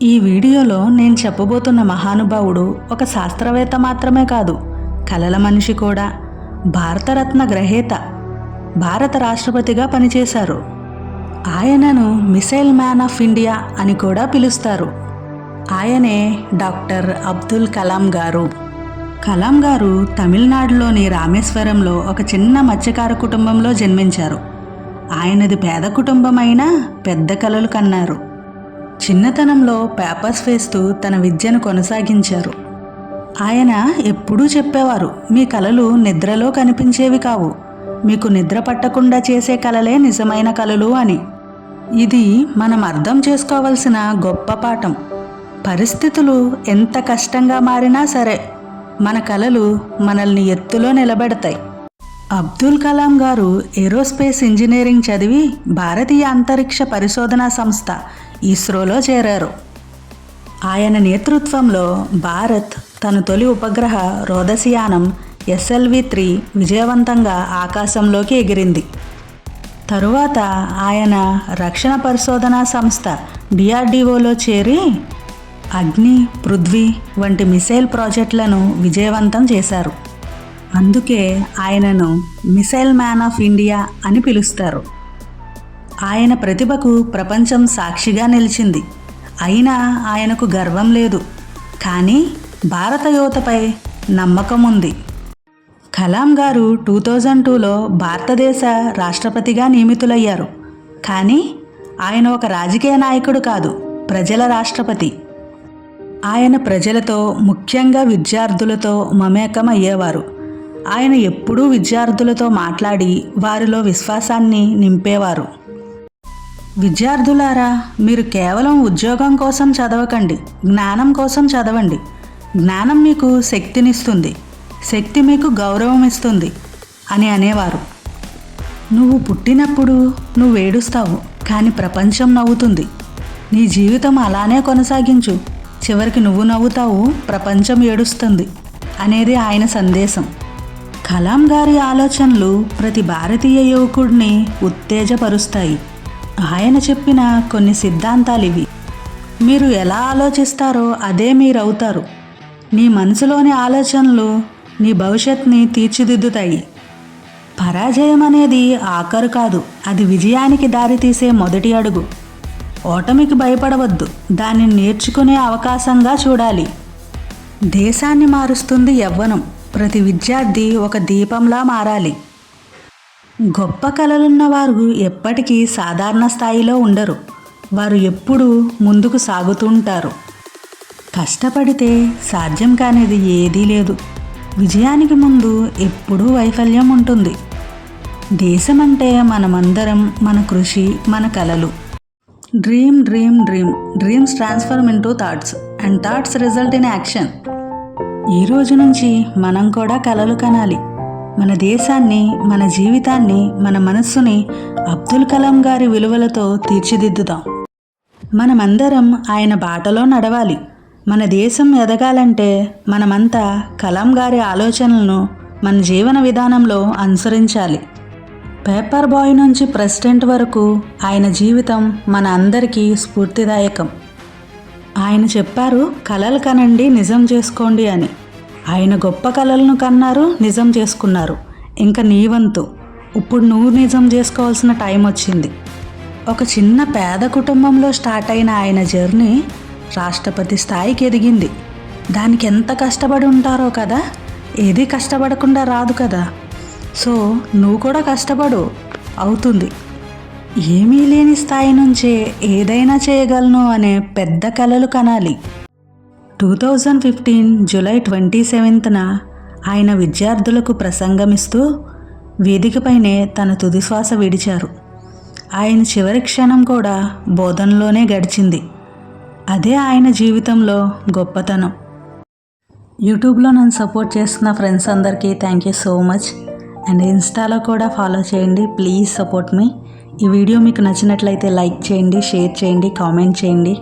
ఈ వీడియోలో నేను చెప్పబోతున్న మహానుభావుడు ఒక శాస్త్రవేత్త మాత్రమే కాదు, కలల మనిషి కూడా. భారతరత్న గ్రహీత, భారత రాష్ట్రపతిగా పనిచేశారు. ఆయనను మిసైల్ మ్యాన్ ఆఫ్ ఇండియా అని కూడా పిలుస్తారు. ఆయనే డాక్టర్ అబ్దుల్ కలాం గారు. కలాం గారు తమిళనాడులోని రామేశ్వరంలో ఒక చిన్న మత్స్యకార కుటుంబంలో జన్మించారు. ఆయనది పేద కుటుంబం అయినా పెద్ద కలలు కన్నారు. చిన్నతనంలో పేపర్స్ వేస్తూ తన విద్యను కొనసాగించారు. ఆయన ఎప్పుడూ చెప్పేవారు, మీ కలలు నిద్రలో కనిపించేవి కావు, మీకు నిద్ర పట్టకుండా చేసే కలలే నిజమైన కలలు అని. ఇది మనం అర్థం చేసుకోవాల్సిన గొప్ప పాఠం. పరిస్థితులు ఎంత కష్టంగా మారినా సరే మన కలలు మనల్ని ఎత్తులో నిలబెడతాయి. అబ్దుల్ కలాం గారు ఏరోస్పేస్ ఇంజనీరింగ్ చదివి భారతీయ అంతరిక్ష పరిశోధనా సంస్థ ఇస్రోలో చేరారు. ఆయన నేతృత్వంలో భారత్ తన తొలి ఉపగ్రహ రోదసియానం SLV-3 విజయవంతంగా ఆకాశంలోకి ఎగిరింది. తరువాత ఆయన రక్షణ పరిశోధనా సంస్థ DRDOలో చేరి అగ్ని, పృథ్వీ వంటి మిసైల్ ప్రాజెక్టులను విజయవంతం చేశారు. అందుకే ఆయనను మిసైల్ మ్యాన్ ఆఫ్ ఇండియా అని పిలుస్తారు. ఆయన ప్రతిభకు ప్రపంచం సాక్షిగా నిలిచింది. అయినా ఆయనకు గర్వం లేదు, కానీ భారత యువతపై నమ్మకం ఉంది. కలాం గారు 2002లో భారతదేశ రాష్ట్రపతిగా నియమితులయ్యారు. కానీ ఆయన ఒక రాజకీయ నాయకుడు కాదు, ప్రజల రాష్ట్రపతి. ఆయన ప్రజలతో, ముఖ్యంగా విద్యార్థులతో మమేకం అయ్యేవారు. ఆయన ఎప్పుడూ విద్యార్థులతో మాట్లాడి వారిలో విశ్వాసాన్ని నింపేవారు. విద్యార్థులారా, మీరు కేవలం ఉద్యోగం కోసం చదవకండి, జ్ఞానం కోసం చదవండి. జ్ఞానం మీకు శక్తినిస్తుంది, శక్తి మీకు గౌరవం ఇస్తుంది అని అనేవారు. నువ్వు పుట్టినప్పుడు నువ్వు ఏడుస్తావు, కానీ ప్రపంచం నవ్వుతుంది. నీ జీవితం అలానే కొనసాగించు, చివరికి నువ్వు నవ్వుతావు, ప్రపంచం ఏడుస్తుంది అనేది ఆయన సందేశం. కలాం గారి ఆలోచనలు ప్రతి భారతీయ యువకుడిని ఉత్తేజపరుస్తాయి. ఆయన చెప్పిన కొన్ని సిద్ధాంతాలు ఇవి. మీరు ఎలా ఆలోచిస్తారో అదే మీరవుతారు. నీ మనసులోని ఆలోచనలు నీ భవిష్యత్తుని తీర్చిదిద్దుతాయి. పరాజయం అనేది ఆఖరు కాదు, అది విజయానికి దారితీసే మొదటి అడుగు. ఓటమికి భయపడవద్దు, దాన్ని నేర్చుకునే అవకాశంగా చూడాలి. దేశాన్ని మారుస్తుంది యవ్వనం. ప్రతి విద్యార్థి ఒక దీపంలా మారాలి. గొప్ప కలలున్నవారు ఎప్పటికీ సాధారణ స్థాయిలో ఉండరు. వారు ఎప్పుడూ ముందుకు సాగుతుంటారు. కష్టపడితే సాధ్యం కానిది ఏదీ లేదు. విజయానికి ముందు ఎప్పుడూ వైఫల్యం ఉంటుంది. దేశం అంటే మనమందరం, మన కృషి, మన కలలు. Dream dream dream dreams transform into thoughts and thoughts result in action. ఈ రోజు నుంచి మనం కూడా కలలు కనాలి. మన దేశాన్ని, మన జీవితాన్ని, మన మనస్సుని అబ్దుల్ కలాం గారి విలువలతో తీర్చిదిద్దుదాం. మనమందరం ఆయన బాటలో నడవాలి. మన దేశం ఎదగాలంటే మనమంతా కలాం గారి ఆలోచనలను మన జీవన విధానంలో అనుసరించాలి. పేపర్ బాయ్ నుంచి ప్రెసిడెంట్ వరకు ఆయన జీవితం మన అందరికీ స్ఫూర్తిదాయకం. ఆయన చెప్పారు, కలలు కనండి, నిజం చేసుకోండి అని. ఆయన గొప్ప కలలను కన్నారు, నిజం చేసుకున్నారు. ఇంకా నీ వంతు. ఇప్పుడు నువ్వు నిజం చేసుకోవాల్సిన టైం వచ్చింది. ఒక చిన్న పేద కుటుంబంలో స్టార్ట్ అయిన ఆయన జర్నీ రాష్ట్రపతి స్థాయికి ఎదిగింది. దానికి ఎంత కష్టపడి ఉంటారో కదా. ఏది కష్టపడకుండా రాదు కదా. సో నువ్వు కూడా కష్టపడు, అవుతుంది. ఏమీ లేని స్థాయి నుంచే ఏదైనా చేయగలను అనే పెద్ద కలలు కనాలి. 2015 జూలై 27న ఆయన విద్యార్థులకు ప్రసంగమిస్తూ వేదికపైనే తన తుదిశ్వాస విడిచారు. ఆయన చివరి క్షణం కూడా బోధనలోనే గడిచింది. అదే ఆయన జీవితంలో గొప్పతనం. యూట్యూబ్లో నన్ను సపోర్ట్ చేస్తున్న ఫ్రెండ్స్ అందరికీ thank you so much. And ఇన్స్టాలో కూడా ఫాలో చేయండి. ప్లీజ్ సపోర్ట్ మీ. ఈ వీడియో మీకు నచ్చినట్లయితే లైక్ చేయండి, షేర్ చేయండి, కామెంట్ చేయండి.